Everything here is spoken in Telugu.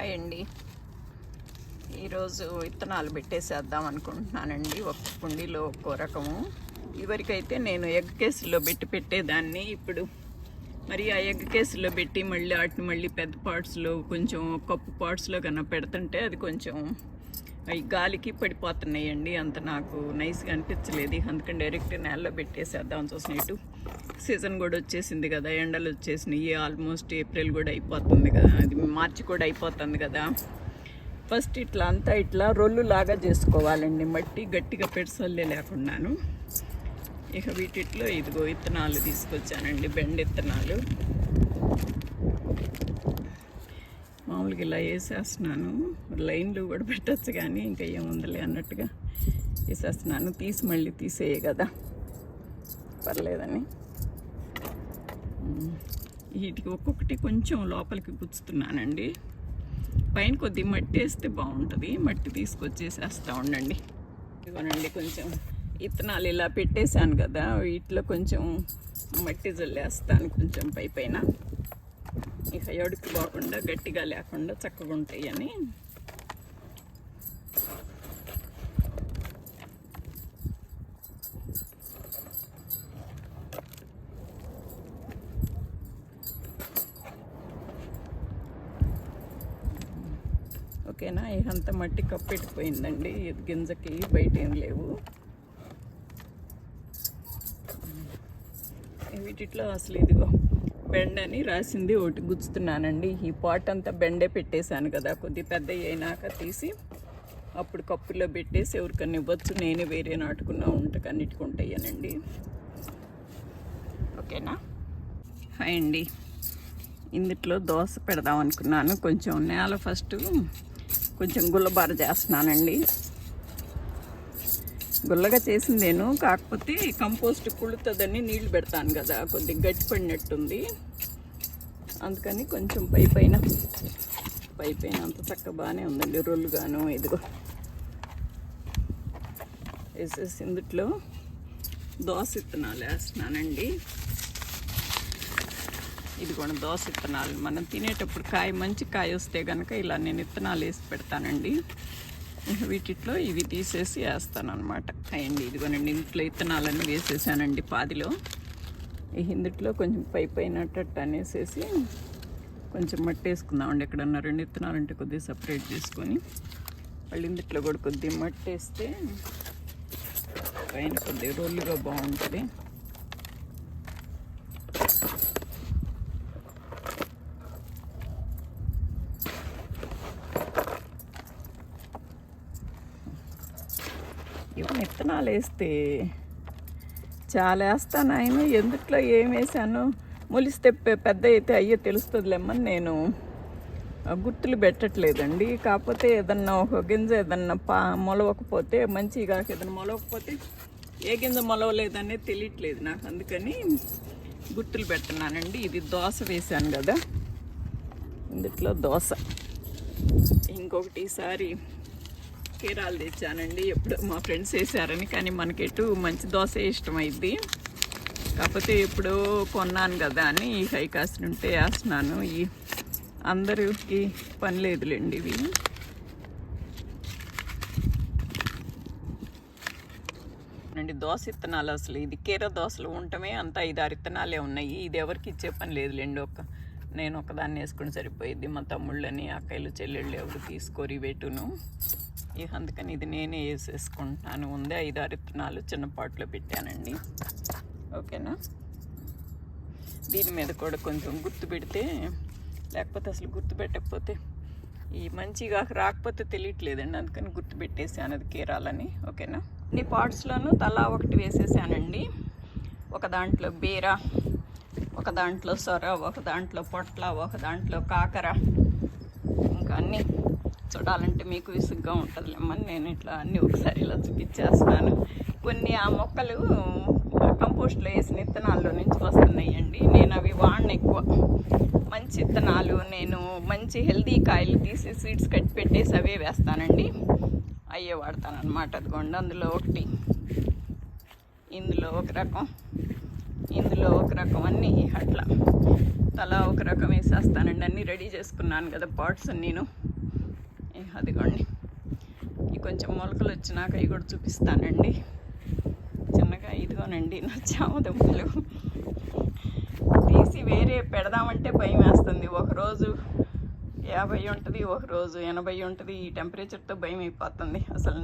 హాయ్ అండి. ఈరోజు విత్తనాలు పెట్టేసేద్దాం అనుకుంటున్నానండి. ఒక కుండీలో ఒక్కో రకము. ఇవరికైతే నేను ఎగ్ కేసులో పెట్టేదాన్ని. ఇప్పుడు మరి ఆ ఎగ్ కేసులో పెట్టి వాటిని పెద్ద పార్ట్స్లో కొంచెం కప్పు పార్ట్స్లో కన్నా పెడుతుంటే అది కొంచెం అవి గాలికి పడిపోతున్నాయండి. అంత నాకు నైస్గా అనిపించలేదు. అందుకని డైరెక్ట్ నేలలో పెట్టేసేద్దాం చూసినట్టు. సీజన్ కూడా వచ్చేసింది కదా, ఎండలు వచ్చేసినాయి. ఆల్మోస్ట్ ఏప్రిల్ కూడా అయిపోతుంది కదా, అది మార్చి కూడా అయిపోతుంది కదా. ఫస్ట్ ఇట్లా రొల్లు లాగా చేసుకోవాలండి. మట్టి గట్టిగా పెడసల్లే లేకున్నాను. ఇక వీటిలో ఇదిగో విత్తనాలు తీసుకొచ్చానండి, బెండ విత్తనాలు. మామూలుగా ఇలా వేసేస్తున్నాను. లైన్లు కూడా పెట్టచ్చు కానీ ఇంకా ఏముందలే అన్నట్టుగా వేసేస్తున్నాను. మళ్ళీ తీసేయ కదా, పర్లేదని. వీటికి ఒక్కొక్కటి కొంచెం లోపలికి గుచ్చుతున్నానండి. పైన కొద్ది మట్టి వేస్తే బాగుంటుంది. మట్టి తీసుకొచ్చేసేస్తూ ఉండండి. ఇదిగోనండి, కొంచెం విత్తనాలు ఇలా పెట్టేశాను కదా, వీటిలో కొంచెం మట్టి జల్లేస్తాను కొంచెం పైన. ఇక ఎడుకు పోకుండా గట్టిగా లేకుండా చక్కగా ఉంటాయని. ఓకేనా, ఇదంతా మట్టి కప్పెట్టిపోయిందండి. గింజకి బయట ఏం లేవు. వీటిలో అసలు ఇదిగో బెండని రాసింది ఒకటి గుచ్చుతున్నానండి. ఈ పాట్ అంతా బెండే పెట్టేశాను కదా, కొద్ది పెద్ద అయినాక తీసి అప్పుడు కప్పులో పెట్టేసి ఎవరికన్నా ఇవ్వచ్చు. నేనే వేరే నాటుకున్నా కన్నిటికి ఉంటాయనండి. ఓకేనా. హాయ్ అండి. ఇందులో దోశ పెడదాం అనుకున్నాను. కొంచెం నేల ఫస్ట్ కొంచెం గుల్లబార చేస్తున్నానండి. గుల్లగా చేసిందేను, కాకపోతే కంపోస్ట్ కుళ్ళుతుందని నీళ్లు పెడతాను కదా, కొద్దిగా గట్టి పడినట్టుంది. అందుకని కొంచెం పైపైన అంత చక్కగా బాగానే ఉందండి. రొల్లుగాను ఇదిగో వేసేసి ఇందులో దోశ విత్తనాలు వేస్తున్నానండి. ఇదిగోండి దోశ విత్తనాలు. మనం తినేటప్పుడు మంచి కాయ వస్తే కనుక ఇలా నేను విత్తనాలు వేసి పెడతానండి. వీటిలో ఇవి తీసేసి వేస్తాను అనమాట. అయ్యండి, ఇదిగోనండి ఇంట్లో విత్తనాలన్నీ వేసేసానండి పాదిలో. ఇందులో కొంచెం పైనట్టు అనేసేసి కొంచెం మట్టి వేసుకుందామండి. ఎక్కడన్నా 2 విత్తనాలు అంటే కొద్దిగా సపరేట్ చేసుకొని మళ్ళీ ఇందులో కూడా కొద్దిగా మట్టి వేస్తే పైన కొద్దిగా రోలుగా బాగుంటుంది. ఇవన్నీ విత్తనాలు వేస్తే చాలా వేస్తాను. ఆయన ఎందుట్లో ఏం వేసాను, మొలిస్తే పెద్ద అయితే అయ్యో తెలుస్తుందిలేమ్మని నేను గుర్తులు పెట్టట్లేదండి. కాకపోతే ఏదన్నా ఒక గింజ ఏదన్నా మొలవకపోతే మంచిగా, ఏదన్నా మొలవకపోతే ఏ గింజ మొలవలేదనేది తెలియట్లేదు నాకు. అందుకని గుర్తులు పెడుతున్నానండి. ఇది దోశ వేసాను కదా, ఇందులో దోశ. ఇంకొకటి ఈసారి కీరాలు తెచ్చానండి. ఎప్పుడు మా ఫ్రెండ్స్ వేసారని, కానీ మనకెటు మంచి దోశ ఇష్టమైద్ది. కాకపోతే ఎప్పుడో కొన్నాను కదా అని ఈ హైకాస్ట్ ఉంటే వేస్తున్నాను. ఈ అందరికి పని లేదులేండి ఇవి. అండి దోశ విత్తనాలు అసలు ఇది కీర దోశలు ఉండటమే అంత 5-6 విత్తనాలే ఉన్నాయి. ఇది ఎవరికి ఇచ్చే పని లేదులేండి. నేను ఒకదాన్ని వేసుకుని సరిపోయిద్ది. మా తమ్ముళ్ళని, అక్కయ్యలు, చెల్లెళ్ళు ఎవరు తీసుకోరి వెటును. అందుకని ఇది నేనే వేసేసుకుంటున్నాను. ఉంది 5-6 విత్తనాలు చిన్న పాట్లో పెట్టానండి. ఓకేనా. దీని మీద కూడా కొంచెం గుర్తు పెడితే, లేకపోతే అసలు గుర్తు పెట్టకపోతే ఈ మంచిగా రాకపోతే తెలియట్లేదండి. అందుకని గుర్తు పెట్టేసాను అది కీరాలని. ఓకేనా. ఈ పార్ట్స్లోనూ తలా ఒకటి వేసేసానండి. ఒక దాంట్లో బీర, ఒక దాంట్లో సొర, ఒక దాంట్లో పొట్ల, ఒక దాంట్లో కాకర. ఇంకా అన్నీ చూడాలంటే మీకు విసుగ్గా ఉంటుందిలేమని నేను ఇట్లా అన్నీ ఒకసారి ఇలా చూపించేస్తున్నాను. కొన్ని ఆ మొక్కలు కంపోస్ట్లో వేసిన విత్తనాల్లో నుంచి వస్తున్నాయండి. నేను అవి వాడిన ఎక్కువ మంచి విత్తనాలు, నేను మంచి హెల్దీ కాయలు తీసి సీడ్స్ కట్టి పెట్టేసి అవే వేస్తానండి. అయ్యే వాడతాను అనమాట. అదిగోండి అందులో ఒకటి, ఇందులో ఒక రకం, ఇందులో ఒక రకం, అన్నీ అట్లా తలా ఒక రకం వేసేస్తానండి. అన్నీ రెడీ చేసుకున్నాను కదా పాట్స్ నేను. అదిగోండి ఈ కొంచెం మొలకలు వచ్చినాక అవి కూడా చూపిస్తానండి చిన్నగా. ఇదిగోనండి నా చామదుంపలు తీసి వేరే పెడదామంటే భయం వేస్తుంది. ఒకరోజు 50 ఉంటుంది, ఒకరోజు 80 ఉంటుంది. ఈ టెంపరేచర్తో భయం అయిపోతుంది అసలు.